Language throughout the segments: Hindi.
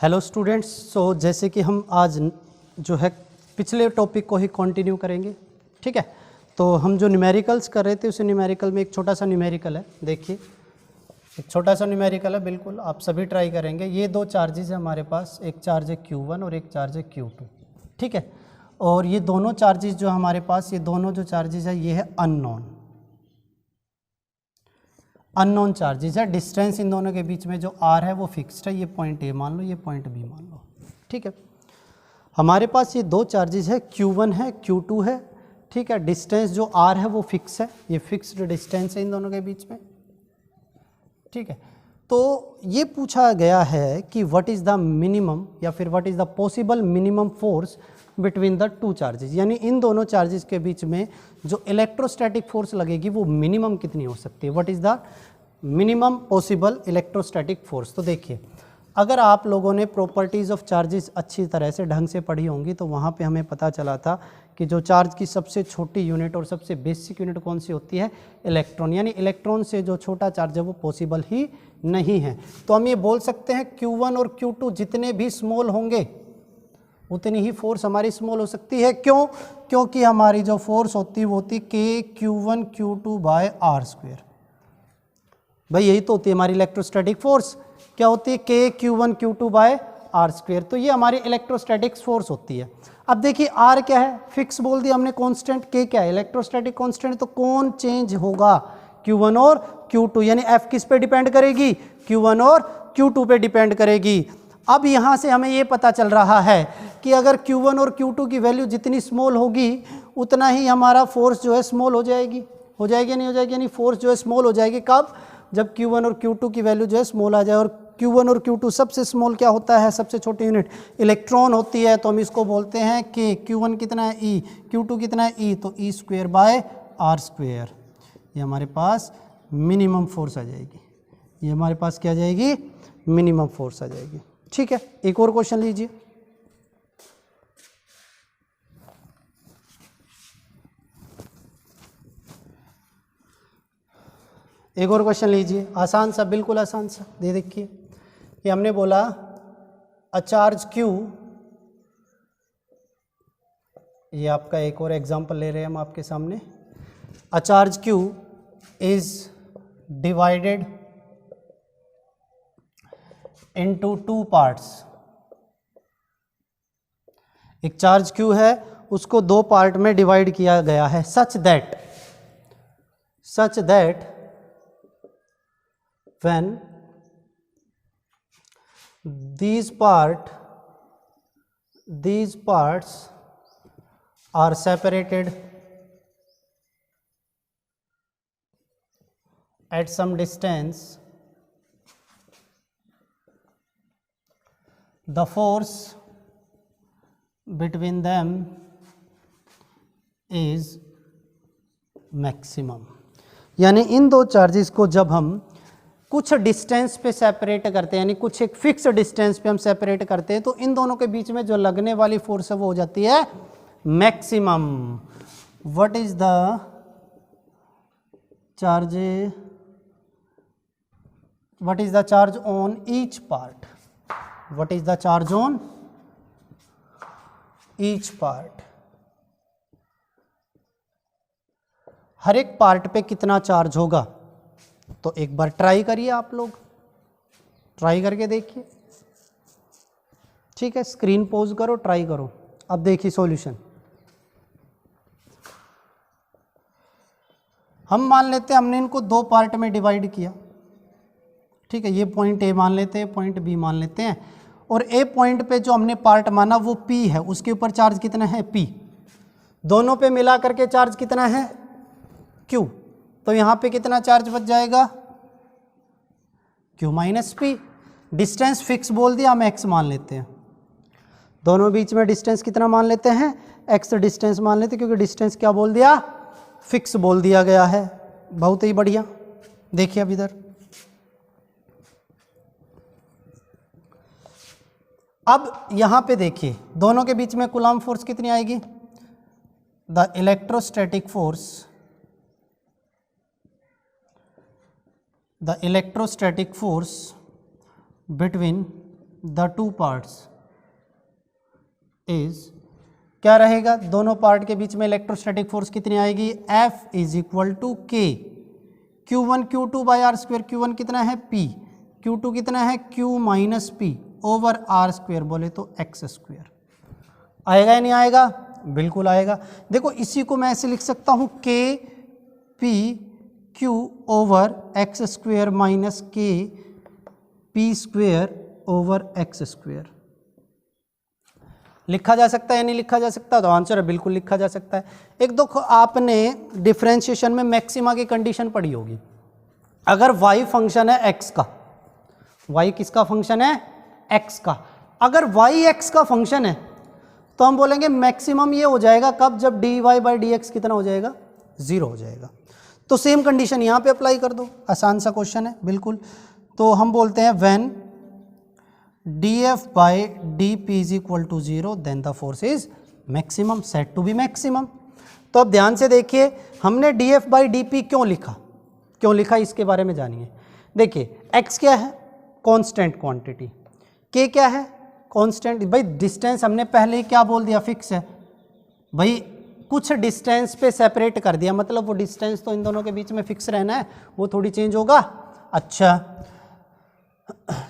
हेलो स्टूडेंट्स, सो जैसे कि हम आज जो है पिछले टॉपिक को ही कंटिन्यू करेंगे। ठीक है, तो हम जो न्यूमेरिकल्स कर रहे थे उस न्यूमेरिकल में एक छोटा सा न्यूमेरिकल है। देखिए, एक छोटा सा न्यूमेरिकल है, बिल्कुल आप सभी ट्राई करेंगे। ये दो चार्जेस है हमारे पास, एक चार्ज है Q1 और एक चार्ज है Q2। ठीक है, और ये दोनों चार्जेस जो हमारे पास, ये दोनों जो चार्जेस है ये है अननोन चार्जेस है। डिस्टेंस इन दोनों के बीच में जो r है वो फिक्स्ड है। ये पॉइंट A मान लो, ये पॉइंट B मान लो। ठीक है, हमारे पास ये दो चार्जेस है, Q1 है, Q2 है। ठीक है, डिस्टेंस जो r है वो फिक्स है, ये फिक्स्ड डिस्टेंस है इन दोनों के बीच में। ठीक है, तो ये पूछा गया है कि व्हाट इज़ द मिनिमम या फिर what is the possible minimum force between the two charges, यानी इन दोनों चार्जेस के बीच में जो इलेक्ट्रोस्टैटिक फोर्स लगेगी वो मिनिमम कितनी हो सकती है। What is the minimum possible electrostatic force. तो देखिए, अगर आप लोगों ने प्रॉपर्टीज़ ऑफ चार्जेस अच्छी तरह से ढंग से पढ़ी होंगी तो वहाँ पे हमें पता चला था कि जो चार्ज की सबसे छोटी यूनिट और सबसे बेसिक यूनिट कौन सी होती है, इलेक्ट्रॉन। यानी इलेक्ट्रॉन से जो छोटा चार्ज है वो पॉसिबल ही नहीं है। तो हम ये बोल सकते हैं Q1 और Q2 जितने भी स्मॉल होंगे उतनी ही फोर्स हमारी स्मॉल हो सकती है। क्यों? क्योंकि हमारी जो फोर्स होती है वो होती KQ1 Q2 बाय r²। भाई यही तो होती है हमारी इलेक्ट्रोस्टैटिक फोर्स। क्या होती है? KQ1 Q2 bye r²। तो ये हमारी इलेक्ट्रोस्टैटिक फोर्स होती है। अब देखिए r क्या है, फिक्स बोल दिया हमने, कांस्टेंट। K क्या है? Electrostatic constant. तो कौन चेंज होगा? Q1 और Q2। यानी F किस पे डिपेंड करेगी? Q1 और Q2 पे डिपेंड करेगी। अब यहाँ से हमें ये पता चल रहा है कि अगर Q1 और Q2 की वैल्यू जितनी स्मॉल होगी उतना ही हमारा फोर्स जो है स्मॉल हो जाएगी। हो जाएगी नहीं हो जाएगी? यानी फोर्स जो है स्मॉल हो जाएगी। कब? जब Q1 और Q2 की वैल्यू जो है स्मॉल आ जाए। और Q1 और Q2 सबसे स्मॉल क्या होता है? सबसे छोटी यूनिट इलेक्ट्रॉन होती है। तो हम इसको बोलते हैं कि Q1 कितना है? E। Q2 कितना है? E। तो E² बाय r²। ये हमारे पास मिनिमम फोर्स आ जाएगी। ये हमारे पास क्या आ जाएगी? मिनिमम फोर्स आ जाएगी। ठीक है, एक और क्वेश्चन लीजिए। एक और क्वेश्चन लीजिए, आसान सा, बिल्कुल आसान सा। दे देखिए, कि हमने बोला अ चार्ज Q, ये आपका एक और एग्जांपल ले रहे हैं हम आपके सामने। A charge Q is divided into two parts. एक चार्ज Q है, उसको दो पार्ट में डिवाइड किया गया है। Such that when these parts are separated at some distance, the force between them is maximum। यानी इन दो चार्जेस को जब हम कुछ डिस्टेंस पे सेपरेट करते हैं, यानी कुछ एक फिक्स डिस्टेंस पे हम सेपरेट करते हैं, तो इन दोनों के बीच में जो लगने वाली फोर्स है वो हो जाती है maximum. What is the charge on each part? What is the charge on each part? हर एक पार्ट पे कितना चार्ज होगा? तो एक बार ट्राई करिए, आप लोग ट्राई करके देखिए। ठीक है, स्क्रीन पॉज करो, ट्राई करो। अब देखिए सॉल्यूशन। हम मान लेते हैं हमने इनको दो पार्ट में डिवाइड किया। ठीक है, ये पॉइंट A मान लेते हैं, पॉइंट B मान लेते हैं, और A पॉइंट पे जो हमने पार्ट माना वो P है, उसके ऊपर चार्ज कितना है? P। दोनों पे मिला करके चार्ज कितना है? Q। तो यहाँ पे कितना चार्ज बच जाएगा? Q minus P। Distance fix बोल दिया, हम x मान लेते हैं। दोनों बीच में डिस्टेंस कितना मान लेते हैं? x डिस्टेंस मान लेते हैं, क्योंकि डिस्टेंस क्या बोल दिया? फिक्स बोल दिया गया है। बहुत ही बढ़िया। देखिए अब इधर, अब यहां पे देखिए दोनों के बीच में कूलम्ब फोर्स कितनी आएगी? The electrostatic force between the two parts is, क्या रहेगा, दोनों पार्ट के बीच में इलेक्ट्रोस्टैटिक फोर्स कितनी आएगी, F is equal to K Q1 Q2 by are square. Q1 कितना है P, Q2 कितना है Q minus P over R square, बोले तो एक्स स्क्वेयर। आएगा या नहीं आएगा, बिल्कुल आएगा। देखो इसी को मैं ऐसे लिख सकता हूँ K P Q over X square minus K P square over X square. लिखा जा सकता है या नहीं लिखा जा सकता, तो आंसर है बिल्कुल लिखा जा सकता है। एक दो आपने डिफरेंशिएशन में मैक्सिमा की कंडीशन पढ़ी होगी। अगर y फंक्शन है x का, y किसका फंक्शन है, x का, अगर y x का फंक्शन है तो हम बोलेंगे मैक्सिमम ये हो जाएगा कब, जब dy बाई डी एक्स कितना हो जाएगा, 0 हो जाएगा। तो सेम कंडीशन यहाँ पे अप्लाई कर दो, आसान सा क्वेश्चन है बिल्कुल। तो हम बोलते हैं when df by D P is equal to 0 then the force is maximum, set to be maximum. तो अब ध्यान से देखिए, हमने df बाई डी पी क्यों लिखा इसके बारे में जानिए। देखिए x क्या है, कांस्टेंट क्वांटिटी, k क्या है, कांस्टेंट। भाई डिस्टेंस हमने पहले ही क्या बोल दिया, फिक्स है। भाई कुछ डिस्टेंस पे सेपरेट कर दिया, मतलब वो डिस्टेंस तो इन दोनों के बीच में फिक्स रहना है, वो थोड़ी चेंज होगा। अच्छा,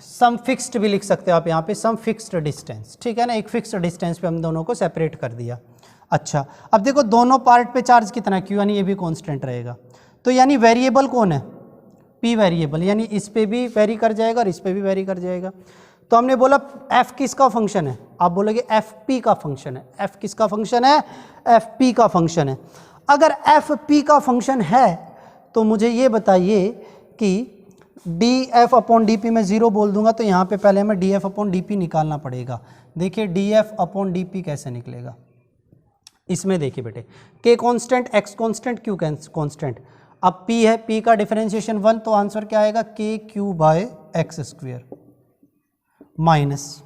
सम फिक्स्ड भी लिख सकते हो आप यहाँ पे, सम फिक्स्ड डिस्टेंस, ठीक है ना, एक फिक्स्ड डिस्टेंस पे हम दोनों को सेपरेट कर दिया। अच्छा, अब देखो दोनों पार्ट पे चार्ज कितना है, क्यू, यानी ये भी कांस्टेंट रहेगा। तो यानी वेरिएबल कौन है, पी वेरिएबल, यानी इस पे भी वेरी कर जाएगा और इस पे भी वेरी कर जाएगा। तो हमने बोला एफ किसका फंक्शन है, आप बोलोगे एफ पी का फंक्शन है। एफ किसका फंक्शन है, एफ पी का फंक्शन है। अगर एफ पी का फंक्शन है तो मुझे ये बताइए कि D F upon D P में 0 बोल दूंगा, तो यहाँ पे पहले हमें D F upon D P निकालना पड़ेगा। देखिए D F upon D P कैसे निकलेगा, इसमें देखिए बेटे, K constant, X constant, Q constant. अब p है, p का डिफरेंशिएशन 1, तो आंसर क्या आएगा, K Q by X square minus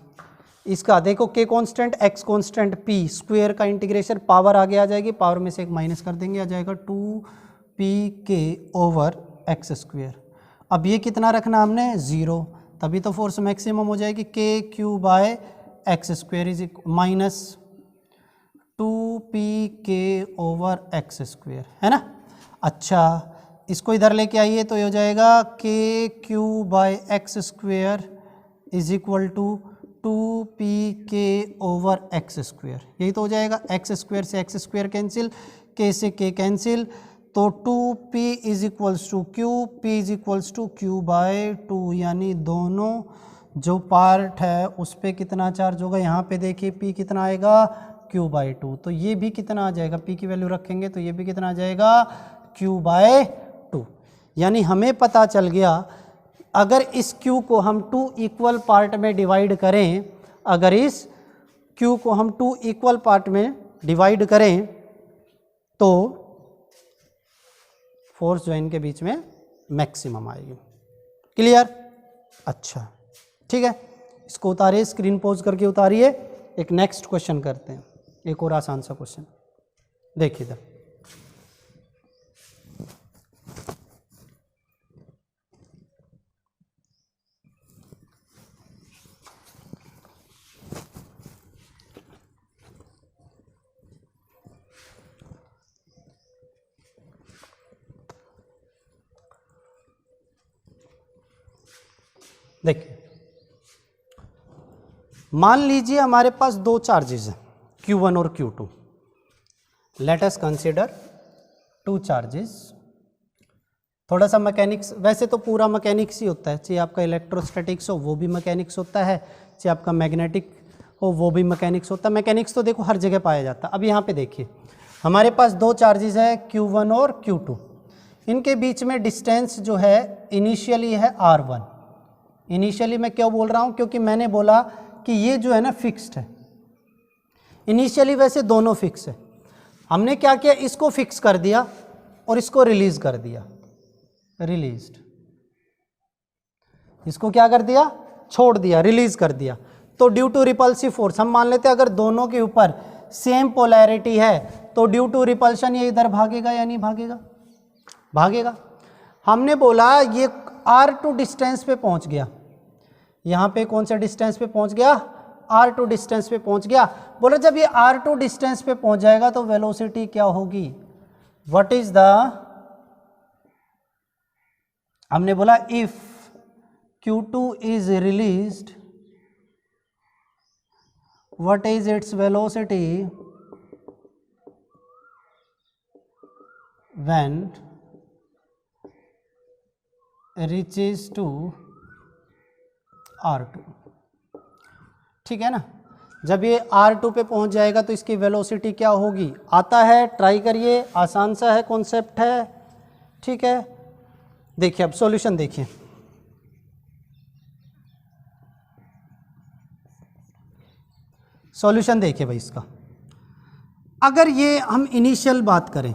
इसका, देखो K constant, X constant, p square का इंटीग्रेशन, पावर आगे आ जाएगी, पावर में से एक माइनस कर देंगे, आ जाएगा 2pk ओवर एक्स स्क्वेयर। अब ये कितना रखना हमने, 0, तभी तो फोर्स मैक्सिमम हो जाएगी। K Q by X square is minus 2pk over X square, है ना। अच्छा, इसको इधर लेके आइए तो ये हो जाएगा K Q by X square is equal to 2pk over X square, यही तो हो जाएगा। एक्स स्क्वेयर से एक्स स्क्वेयर कैंसिल, के से के कैंसिल, तो 2p is equals to Q, p is equals to Q by 2, यानी दोनों जो पार्ट है उस पर कितना चार्ज होगा, यहाँ पे देखिए p कितना आएगा, q बाय 2, तो ये भी कितना आ जाएगा, p की वैल्यू रखेंगे तो ये भी कितना आ जाएगा, q बाय 2। यानी हमें पता चल गया, अगर इस q को हम 2 इक्वल पार्ट में डिवाइड करें, अगर इस q को हम 2 इक्वल पार्ट में डिवाइड करें तो फोर्स जो इनके बीच में मैक्सिमम आएगी। क्लियर, अच्छा ठीक है, इसको उतारिए, स्क्रीन पोज करके उतारिए। एक नेक्स्ट क्वेश्चन करते हैं, एक और आसान सा क्वेश्चन देखिए इधर। देखिए, मान लीजिए हमारे पास दो चार्जेस हैं Q1 और Q2। Let us consider 2 charges. थोड़ा सा मैकेनिक्स, वैसे तो पूरा मैकेनिक्स ही होता है, चाहे आपका इलेक्ट्रोस्टैटिक्स हो वो भी मैकेनिक्स होता है, चाहे आपका मैग्नेटिक हो वो भी मैकेनिक्स होता है। मैकेनिक्स तो देखो हर जगह पाया जाता है। अब यहाँ पे देखिए, हमारे पास 2 चार्जेस है Q1 और Q2, इनके बीच में डिस्टेंस जो है इनिशियली है R1। इनिशियली मैं क्यों बोल रहा हूँ, क्योंकि मैंने बोला कि ये जो है ना फिक्स्ड है। इनिशियली वैसे दोनों फिक्स है, हमने क्या किया, इसको फिक्स कर दिया और इसको रिलीज कर दिया, रिलीज्ड। इसको क्या कर दिया, छोड़ दिया, रिलीज कर दिया। तो ड्यू टू रिपल्सिव फोर्स, हम मान लेते हैं अगर दोनों के ऊपर सेम पोलैरिटी है तो ड्यू टू रिपल्शन ये इधर भागेगा या नहीं भागेगा, भागेगा। हमने बोला ये R2 डिस्टेंस पे पहुंच गया, यहाँ पे कौन से डिस्टेंस पे पहुँच गया, r2 डिस्टेंस पे पहुँच गया। बोलो जब ये r2 डिस्टेंस पे पहुँच जाएगा तो वेलोसिटी क्या होगी, व्हाट इज द, हमने बोला if Q2 is released, what is its velocity when reaches to R2, ठीक है ना। जब ये R2 पे पहुंच जाएगा तो इसकी वेलोसिटी क्या होगी, आता है, ट्राई करिए, आसान सा है, कॉन्सेप्ट है, ठीक है। देखिए अब सॉल्यूशन देखिए, सॉल्यूशन देखिए भाई इसका। अगर ये हम इनिशियल बात करें,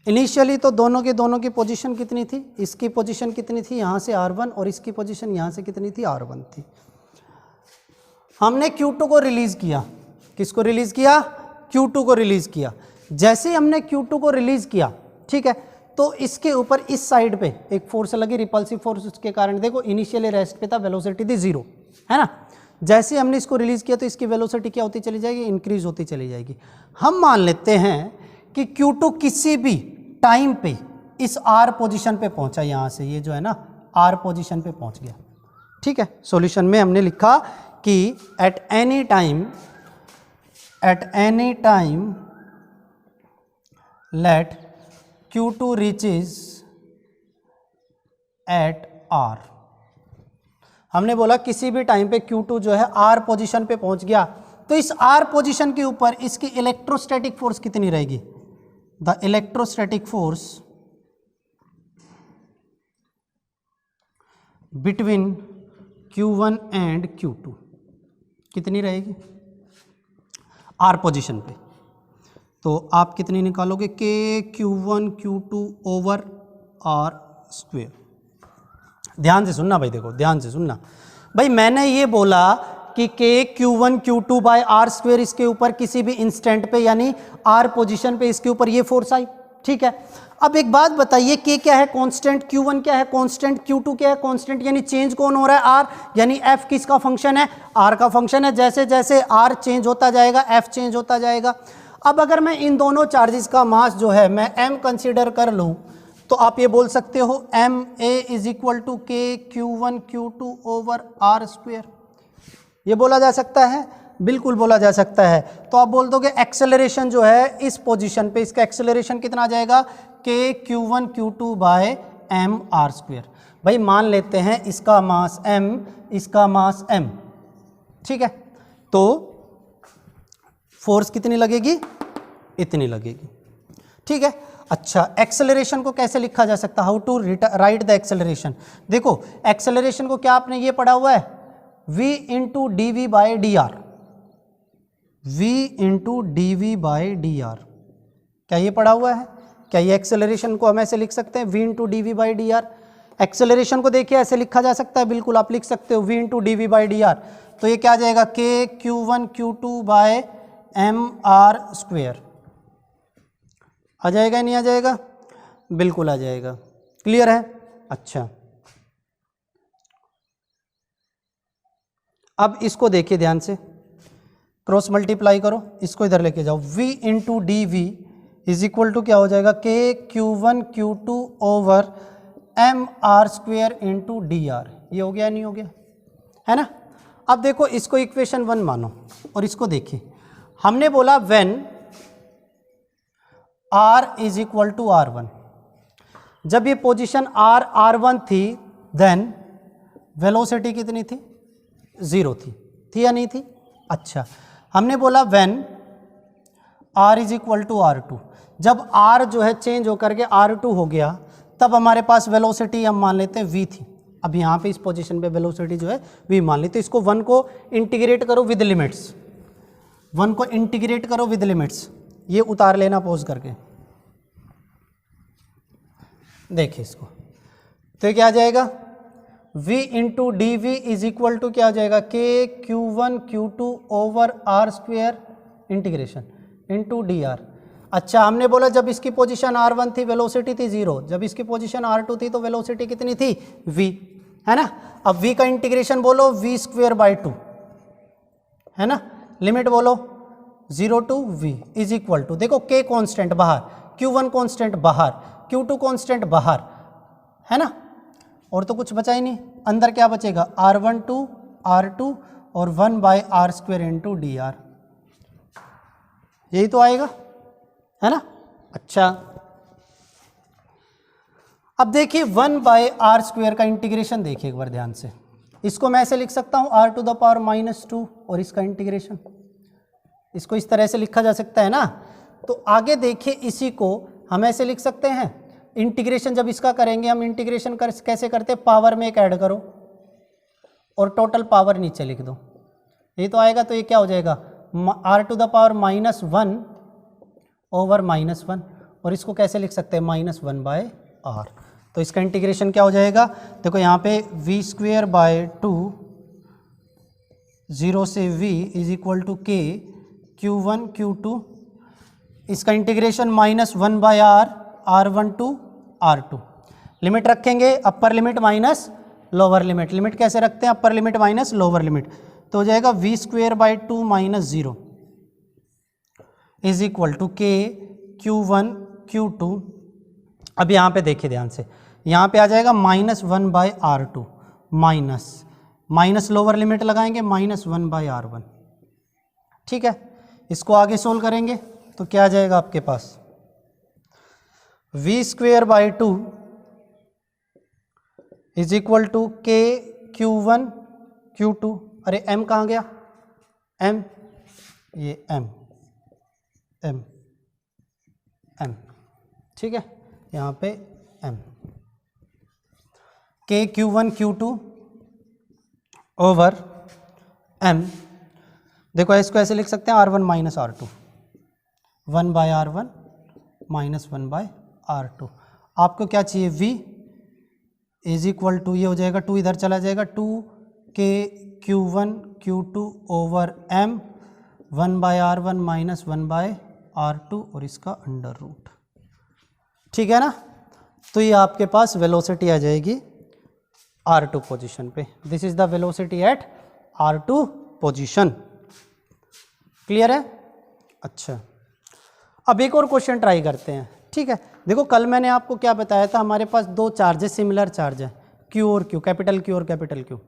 इनिशियली तो दोनों की पोजीशन कितनी थी, इसकी पोजीशन कितनी थी यहाँ से R1 और इसकी पोजीशन यहाँ से कितनी थी, R1 थी। हमने Q2 को रिलीज़ किया, किसको रिलीज़ किया, Q2 को रिलीज़ किया। जैसे ही हमने Q2 को रिलीज़ किया, ठीक है, तो इसके ऊपर इस साइड पे एक फोर्स लगी, रिपल्सिव फोर्स, उसके कारण देखो इनिशियली रेस्ट पे था, वेलोसिटी थी 0, है ना। जैसे ही हमने इसको रिलीज़ किया तो इसकी वेलोसिटी क्या होती चली जाएगी, इंक्रीज होती चली जाएगी। हम मान लेते हैं कि Q2 किसी भी टाइम पे इस R पोजीशन पे पहुंचा, यहाँ से ये जो है ना R पोजीशन पे पहुंच गया, ठीक है। सॉल्यूशन में हमने लिखा कि at any time let Q2 reaches at R। हमने बोला किसी भी टाइम पे Q2 जो है R पोजीशन पे पहुंच गया तो इस R पोजीशन के ऊपर इसकी इलेक्ट्रोस्टैटिक फोर्स कितनी रहेगी, the electrostatic force between Q1 and Q2 कितनी रहेगी R पोजीशन पे। तो आप कितनी निकालोगे, के Q1 Q2 over R square. ध्यान से सुनना भाई, देखो ध्यान से सुनना भाई, मैंने ये बोला कि के Q1 Q2 bye R square, इसके ऊपर किसी भी इंस्टेंट पे यानी R पोजीशन पे इसके ऊपर ये फोर्स आई, ठीक है। अब एक बात बताइए, के क्या है कांस्टेंट, Q1 क्या है कांस्टेंट, Q2 क्या है कांस्टेंट, यानी चेंज कौन हो रहा है, R, यानी F किसका फंक्शन है, R का फंक्शन है। जैसे जैसे R चेंज होता जाएगा F चेंज होता जाएगा। अब अगर मैं इन दोनों चार्जेस का मास जो है मैं m कंसीडर कर लूँ तो आप ये बोल सकते हो M A is equal to K Q1 Q2 over R square, ये बोला जा सकता है, बिल्कुल बोला जा सकता है। तो आप बोल दोगे एक्सेलरेशन जो है इस पोजीशन पे, इसका एक्सेलरेशन कितना आ जाएगा, K Q1 Q2 by M R square. भाई मान लेते हैं इसका मास m, इसका मास m, ठीक है। तो फोर्स कितनी लगेगी, इतनी लगेगी, ठीक है। अच्छा, एक्सेलरेशन को कैसे लिखा जा सकता, how to write the acceleration. देखो एक्सेलरेशन को क्या आपने ये पढ़ा हुआ है, v into D V by D R, v into D V by D R, क्या ये पढ़ा हुआ है, क्या ये एक्सेलरेशन को हम ऐसे लिख सकते हैं, v into D V by D R. Acceleration को देखिए ऐसे लिखा जा सकता है, बिल्कुल आप लिख सकते हो v into D V by D R. तो ये क्या आ जाएगा, K Q1 Q2 by M R square, आ जाएगा नहीं आ जाएगा, बिल्कुल आ जाएगा, क्लियर है। अच्छा अब इसको देखिए ध्यान से, क्रॉस मल्टीप्लाई करो, इसको इधर लेके जाओ, v into D V is equal to क्या हो जाएगा, K Q1 Q2 over M R square into D R. ये हो गया नहीं हो गया, है ना। अब देखो इसको इक्वेशन 1 मानो और इसको देखिए, हमने बोला when R is equal to R1, जब ये पोजीशन R1 थी देन वेलोसिटी कितनी थी, 0 थी या नहीं थी। अच्छा, हमने बोला when R is equal to R2, जब R जो है चेंज होकर के R2 हो गया तब हमारे पास वेलोसिटी हम मान लेते हैं v थी। अब यहाँ पे इस पोजीशन पे वेलोसिटी जो है v मान ली, तो इसको 1 को इंटीग्रेट करो विद लिमिट्स, 1 को इंटीग्रेट करो विद लिमिट्स, ये उतार लेना पॉज करके, देखिए इसको, तो क्या आ जाएगा, v into D V is equal to क्या आ जाएगा, K Q1 Q2 over R square integration into D R. अच्छा, हमने बोला जब इसकी पोजीशन R1 थी वेलोसिटी थी 0, जब इसकी पोजीशन R2 थी तो वेलोसिटी कितनी थी v, है ना। अब v का इंटीग्रेशन बोलो v²/2, है ना। लिमिट बोलो 0 to v is equal to, देखो k कांस्टेंट बाहर, q1 कांस्टेंट बाहर, q2 कांस्टेंट बाहर, है ना। और तो कुछ बचा ही नहीं, अंदर क्या बचेगा r12 r2 और 1/r² इंटू dr, यही तो आएगा, है ना। अच्छा अब देखिए 1/r² का इंटीग्रेशन देखिए एक बार ध्यान से, इसको मैं ऐसे लिख सकता हूँ r⁻⁻2 और इसका इंटीग्रेशन, इसको इस तरह से लिखा जा सकता है ना। तो आगे देखिए इसी को हम ऐसे लिख सकते हैं, इंटीग्रेशन जब इसका करेंगे हम इंटीग्रेशन कैसे करते हैं, पावर में एक ऐड करो और टोटल पावर नीचे लिख दो, ये तो आएगा। तो ये क्या हो जाएगा r⁻⁻1 ओवर -1, और इसको कैसे लिख सकते हैं -1/r। तो इसका इंटीग्रेशन क्या हो जाएगा, देखो यहाँ पे v²/2 0 से v is equal to k q1 q2, इसका integration -1/r r12 r2। Limit रखेंगे upper limit minus lower limit, limit कैसे रखते हैं upper limit minus lower limit, तो हो जाएगा v²/2 -0 is equal to k q1 q2। अब यहाँ पे देखिए ध्यान से, यहाँ पे आ जाएगा -1/r2 माइनस लोअर लिमिट लगाएंगे -1/r1, ठीक है। इसको आगे सोल्व करेंगे तो क्या आ जाएगा आपके पास v²/2 is equal to k q1 q2, अरे m कहाँ गया, m, ये m, ठीक है, यहाँ पे m, k q1 q2 over m। देखो इसको ऐसे लिख सकते हैं r1 - r2, 1/r1 -1/r2। आपको क्या चाहिए v इज इक्वल टू, ये हो जाएगा 2 इधर चला जाएगा, 2k q1 q2 over m 1/r1 -1/r2 और इसका अंडर रूट, ठीक है ना। तो ये आपके पास वेलोसिटी आ जाएगी r2 पोजीशन पे, this is the velocity at r2 position, clear है। अच्छा अब एक और क्वेश्चन ट्राई करते हैं, ठीक है। देखो कल मैंने आपको क्या बताया था, हमारे पास दो चार्जेस सिमिलर चार्ज है Q और Q, कैपिटल Q और कैपिटल Q,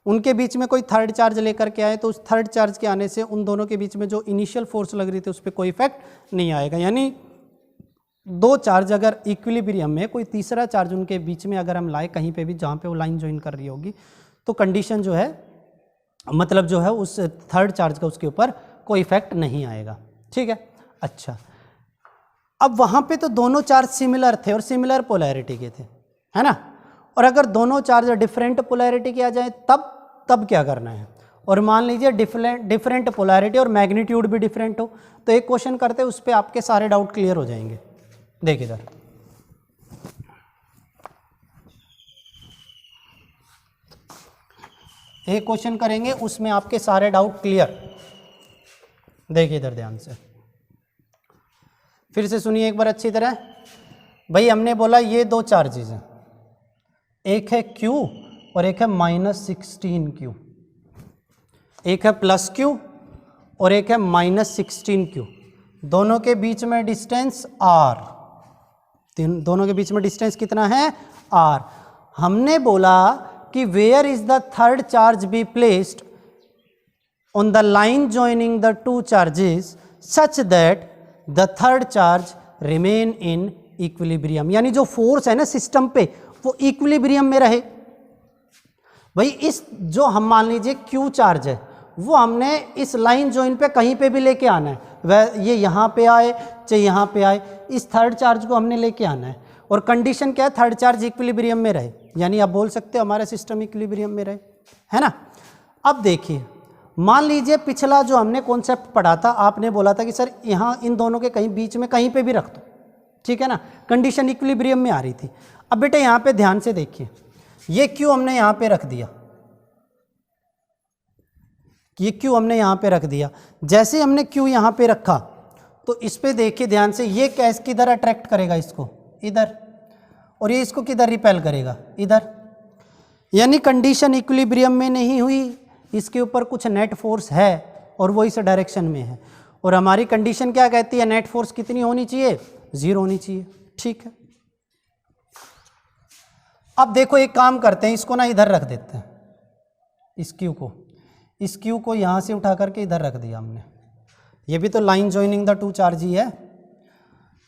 उनके बीच में कोई थर्ड चार्ज लेकर के आए तो उस थर्ड चार्ज के आने से उन दोनों के बीच में जो इनिशियल फोर्स लग रही थी उस पर कोई इफेक्ट नहीं आएगा। यानी दो चार्ज अगर इक्विलिब्रियम में, कोई तीसरा चार्ज उनके बीच में अगर हम लाए कहीं पे भी जहाँ पे वो लाइन ज्वाइन कर रही होगी, तो कंडीशन जो है मतलब जो है उस थर्ड चार्ज का उसके ऊपर कोई इफेक्ट नहीं आएगा, ठीक है। अच्छा अब वहाँ पे तो दोनों चार्ज सिमिलर थे और सिमिलर पोलैरिटी के थे, है ना। और अगर दोनों चार्ज डिफरेंट पोलैरिटी के आ जाए तब क्या करना है, और मान लीजिए डिफरेंट पोलैरिटी और मैग्नीट्यूड भी डिफरेंट हो, तो एक क्वेश्चन करते हैं उस पर आपके सारे डाउट क्लियर हो जाएंगे। देखिए इधर एक क्वेश्चन करेंगे उसमें आपके सारे डाउट क्लियर, देखिए इधर ध्यान से, फिर से सुनिए एक बार अच्छी तरह। भाई हमने बोला ये दो चार्जेस हैं, एक है Q और एक है -16Q, एक है +Q और एक है -16Q, दोनों के बीच में डिस्टेंस R, दोनों के बीच में डिस्टेंस कितना है R। हमने बोला कि where is the third charge be placed on the line joining the two charges such that the third charge remain in equilibrium, यानी जो फोर्स है ना सिस्टम पे वो इक्विलिब्रियम में रहे। भाई इस जो हम मान लीजिए Q चार्ज है वो हमने इस लाइन जॉइन पे कहीं पे भी लेके आना है, वह ये यहाँ पे आए चाहे यहाँ पे आए, इस थर्ड चार्ज को हमने लेके आना है। और कंडीशन क्या है, थर्ड चार्ज इक्विलिब्रियम में रहे, यानी आप बोल सकते हो हमारा सिस्टम इक्विलिब्रियम में रहे, है ना। अब देखिए मान लीजिए पिछला जो हमने कॉन्सेप्ट पढ़ा था, आपने बोला था कि सर यहाँ इन दोनों के कहीं बीच में कहीं पे भी रख दो, ठीक है ना, कंडीशन इक्विलिब्रियम में आ रही थी। अब बेटे यहाँ पे ध्यान से देखिए, ये Q हमने यहाँ पे रख दिया, ये Q हमने यहाँ पे रख दिया, जैसे हमने Q यहाँ पे रखा तो इस पे देखिए ध्यान से, ये कैस किधर अट्रैक्ट करेगा इसको, इधर, और ये इसको किधर रिपेल करेगा, इधर। यानी कंडीशन इक्विलिब्रियम में नहीं हुई, इसके ऊपर कुछ नेट फोर्स है और वो इस डायरेक्शन में है, और हमारी कंडीशन क्या कहती है, नेट फोर्स कितनी होनी चाहिए, 0 होनी चाहिए। ठीक है, अब देखो एक काम करते हैं, इसको ना इधर रख देते हैं, इस क्यू को यहाँ से उठा करके इधर रख दिया हमने। ये भी तो line joining the two charge ही है।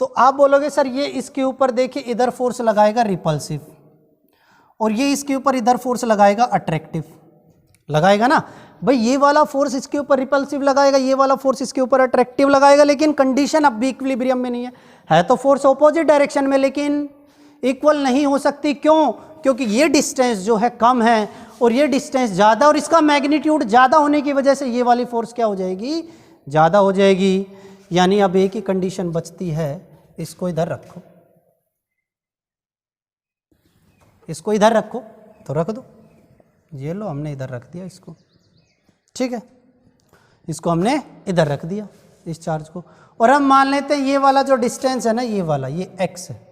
तो आप बोलोगे सर ये इसके ऊपर देखिए इधर फोर्स लगाएगा रिपल्सिव, और ये इसके ऊपर इधर फोर्स लगाएगा अट्रैक्टिव, लगाएगा ना भाई। ये वाला फोर्स इसके ऊपर रिपल्सिव लगाएगा, ये वाला फोर्स इसके ऊपर अट्रैक्टिव लगाएगा, लेकिन कंडीशन अब भी इक्विलिब्रियम में नहीं है तो फोर्स ऑपोजिट डायरेक्शन में, लेकिन इक्वल नहीं हो सकती। क्यों? क्योंकि ये डिस्टेंस जो है कम है और ये डिस्टेंस ज़्यादा, और इसका मैग्नीट्यूड ज़्यादा होने की वजह से ये वाली फोर्स क्या हो जाएगी, ज़्यादा हो जाएगी। यानी अब एक ही कंडीशन बचती है, इसको इधर रखो, इसको इधर रखो, तो रख दो, ये लो हमने इधर रख दिया इसको। ठीक है, इसको हमने इधर रख दिया इस चार्ज को, और हम मान लेते हैं ये वाला जो डिस्टेंस है ना, ये वाला, ये x है।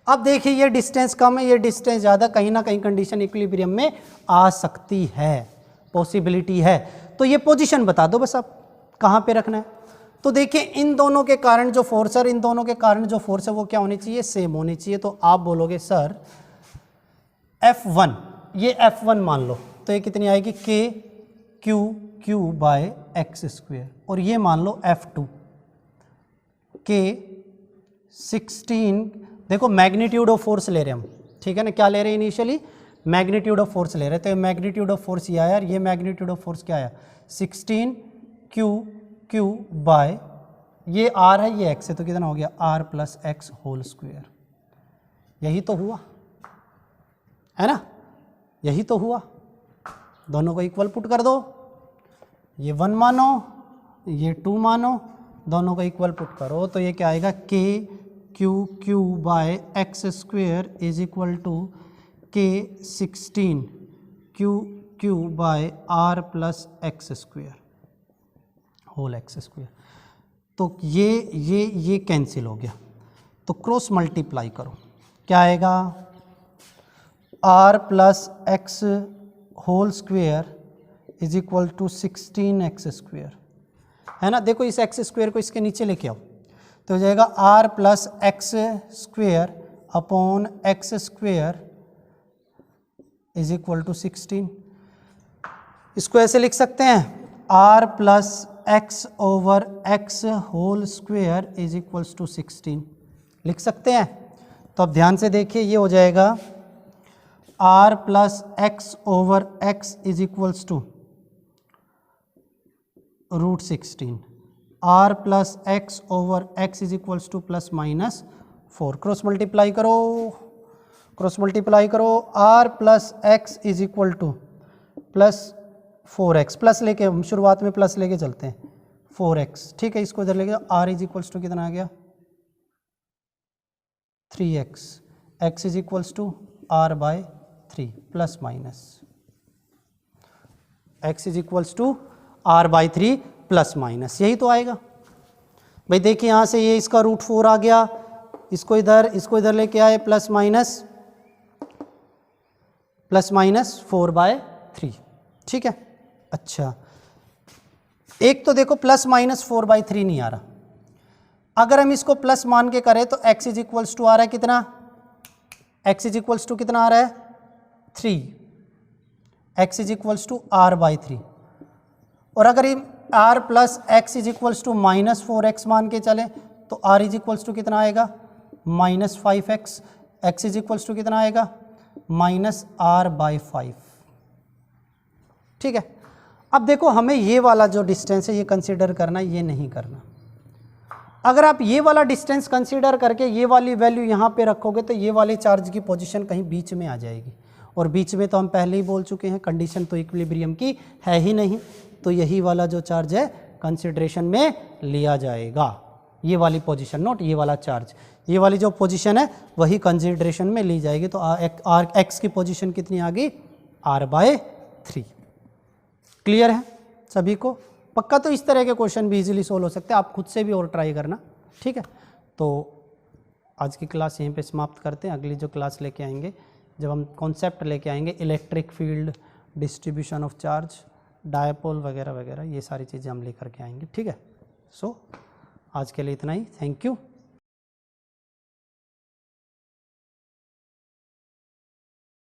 अब देखिए ये डिस्टेंस कम है, ये डिस्टेंस ज़्यादा, कहीं ना कहीं कंडीशन इक्विलिब्रियम में आ सकती है, पॉसिबिलिटी है। तो ये पोजीशन बता दो बस, आप कहाँ पे रखना है। तो देखिए इन दोनों के कारण जो फोर्स है, इन दोनों के कारण जो फोर्स है वो क्या होनी चाहिए, सेम होनी चाहिए। तो आप बोलोगे सर F1, ये F1 मान लो, तो ये कितनी आएगी, Q बाय एक्स स्क्वेयर, और ये मान लो F2 K16, देखो मैग्नीट्यूड ऑफ फोर्स ले रहे हैं हम, ठीक है ना, क्या ले रहे हैं इनिशियली, मैग्नीट्यूड ऑफ फोर्स ले रहे हैं। तो मैग्नीट्यूड ऑफ फोर्स ये आया, ये मैग्नीट्यूड ऑफ फोर्स क्या आया, 16Q बाय, ये R है ये X है, तो कितना हो गया, R plus X whole square. यही तो हुआ है ना, यही तो हुआ। दोनों को इक्वल पुट कर दो, ये 1 मानो, ये 2 मानो, दोनों को इक्वल पुट करो, तो ये क्या आएगा, Q by X square is equal to K16Q by R plus x square whole X square. तो ये कैंसिल हो गया, तो क्रॉस मल्टीप्लाई करो, क्या आएगा, R plus X whole square is equal to 16x square, है ना। देखो इस एक्स स्क्वेयर को इसके नीचे लेके आओ, तो हो जाएगा R plus x square upon x square is equal to 16। इसको ऐसे लिख सकते हैं, R plus x over x whole square is equals to 16, लिख सकते हैं। तो अब ध्यान से देखिए, ये हो जाएगा R plus x over x is equals to √16, R plus x over x is equals to plus minus 4। Cross multiply करो, क्रॉस मल्टीप्लाई करो, R plus x is equal to plus 4x, plus लेके हम शुरुआत में प्लस लेके चलते हैं, 4x, ठीक है। इसको इधर लेके जाओ, R इज इक्वल्स टू कितना आ गया, 3x, x is equals to R by 3 plus minus, x is equals to R by 3 plus minus, यही तो आएगा भाई। देखिए यहाँ से ये इसका √4 आ गया, इसको इधर लेके आए, प्लस माइनस 4/3, ठीक है। अच्छा, एक तो देखो प्लस माइनस 4/3 नहीं आ रहा, अगर हम इसको प्लस मान के करें तो x इज इक्वल्स टू आ रहा है कितना, x इज इक्वल्स टू कितना आ रहा है, 3, x is equals to R/3। और अगर ये R plus x is equals to minus 4x मान के चले तो R इज इक्वल्स टू कितना आएगा, -5x, x is equals to कितना आएगा, -R/5, ठीक है। अब देखो हमें ये वाला जो डिस्टेंस है ये कंसीडर करना, ये नहीं करना। अगर आप ये वाला डिस्टेंस कंसीडर करके ये वाली वैल्यू यहाँ पे रखोगे तो ये वाले चार्ज की पोजीशन कहीं बीच में आ जाएगी, और बीच में तो हम पहले ही बोल चुके हैं कंडीशन तो इक्विलिब्रियम की है ही नहीं, तो यही वाला जो चार्ज है कंसिडरेशन में लिया जाएगा, ये वाली पोजीशन, नोट ये वाला चार्ज, ये वाली जो पोजीशन है वही कंसिडरेशन में ली जाएगी। तो एक्स की पोजीशन कितनी आ गई, R/3। क्लियर है सभी को, पक्का। तो इस तरह के क्वेश्चन भी इजीली सोल्व हो सकते हैं, आप खुद से भी और ट्राई करना, ठीक है। तो आज की क्लास यहीं पे समाप्त करते हैं, अगली जो क्लास लेके आएंगे जब हम कॉन्सेप्ट लेके आएंगे, electric field, distribution of charge, dipole वगैरह वगैरह, ये सारी चीज़ें हम लेकर के आएंगे। ठीक है, सो आज के लिए इतना ही। Thank you.